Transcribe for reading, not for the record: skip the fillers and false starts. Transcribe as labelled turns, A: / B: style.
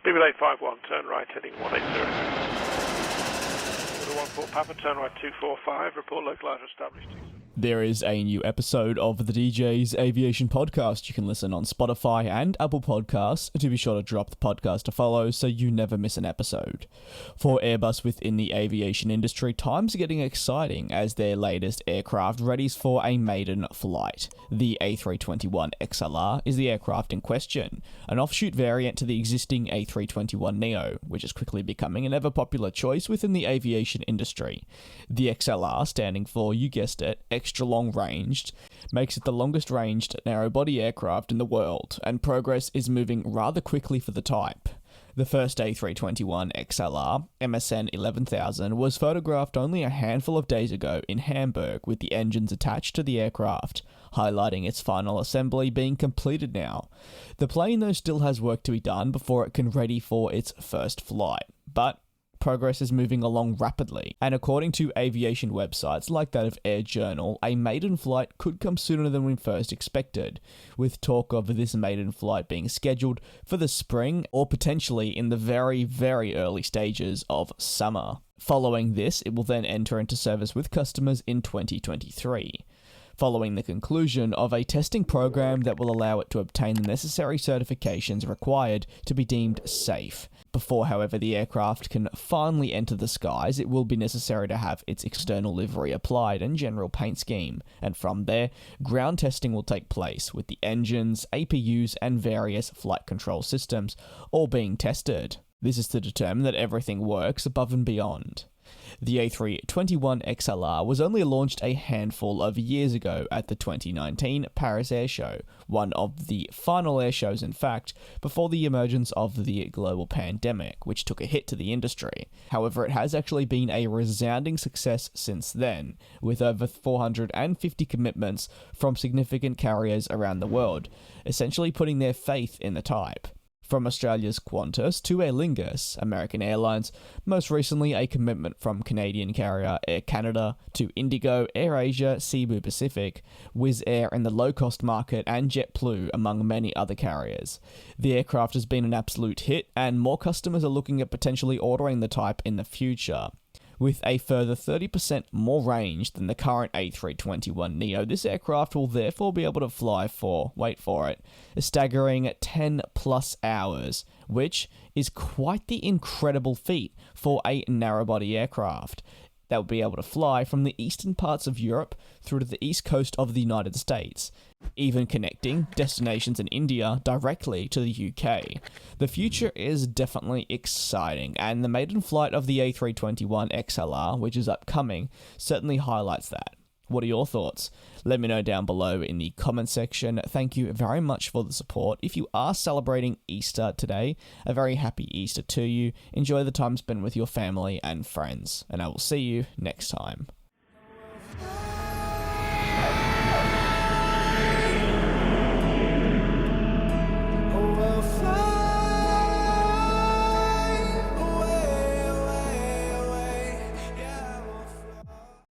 A: 851, turn right, heading 180. 14 Papa, turn right 245, report localizer established.
B: There is a new episode of the DJ's Aviation podcast. You can listen on Spotify and Apple Podcasts. To be sure to drop the podcast to follow so you never miss an episode. For Airbus within the aviation industry, times are getting exciting as their latest aircraft readies for a maiden flight. The A321XLR is the aircraft in question, an offshoot variant to the existing A321neo, which is quickly becoming an ever-popular choice within the aviation industry. The XLR, standing for, you guessed it, extra long-ranged, makes it the longest-ranged narrow-body aircraft in the world, and progress is moving rather quickly for the type. The first A321XLR, MSN 11000, was photographed only a handful of days ago in Hamburg with the engines attached to the aircraft, highlighting its final assembly being completed now. The plane though still has work to be done before it can ready for its first flight, but progress is moving along rapidly, and according to aviation websites like that of Air Journal, a maiden flight could come sooner than we first expected, with talk of this maiden flight being scheduled for the spring or potentially in the very, very early stages of summer. Following this, it will then enter into service with customers in 2023. Following the conclusion of a testing program that will allow it to obtain the necessary certifications required to be deemed safe. Before, however, the aircraft can finally enter the skies, it will be necessary to have its external livery applied and general paint scheme, and from there, ground testing will take place, with the engines, APUs, and various flight control systems all being tested. This is to determine that everything works above and beyond. The A321XLR was only launched a handful of years ago at the 2019 Paris Air Show, one of the final air shows in fact, before the emergence of the global pandemic, which took a hit to the industry. However, it has actually been a resounding success since then, with over 450 commitments from significant carriers around the world, essentially putting their faith in the type. From Australia's Qantas to Aer Lingus, American Airlines, most recently a commitment from Canadian carrier Air Canada, to Indigo, AirAsia, Cebu Pacific, Wizz Air in the low-cost market, and JetBlue, among many other carriers. The aircraft has been an absolute hit, and more customers are looking at potentially ordering the type in the future. With a further 30% more range than the current A321neo, this aircraft will therefore be able to fly for, wait for it, a staggering 10 plus hours, which is quite the incredible feat for a narrow-body aircraft that will be able to fly from the eastern parts of Europe through to the east coast of the United States, even connecting destinations in India directly to the UK. The future is definitely exciting, and the maiden flight of the A321XLR, which is upcoming, certainly highlights that. What are your thoughts? Let me know down below in the comment section. Thank you very much for the support. If you are celebrating Easter today, a very happy Easter to you. Enjoy the time spent with your family and friends, and I will see you next time.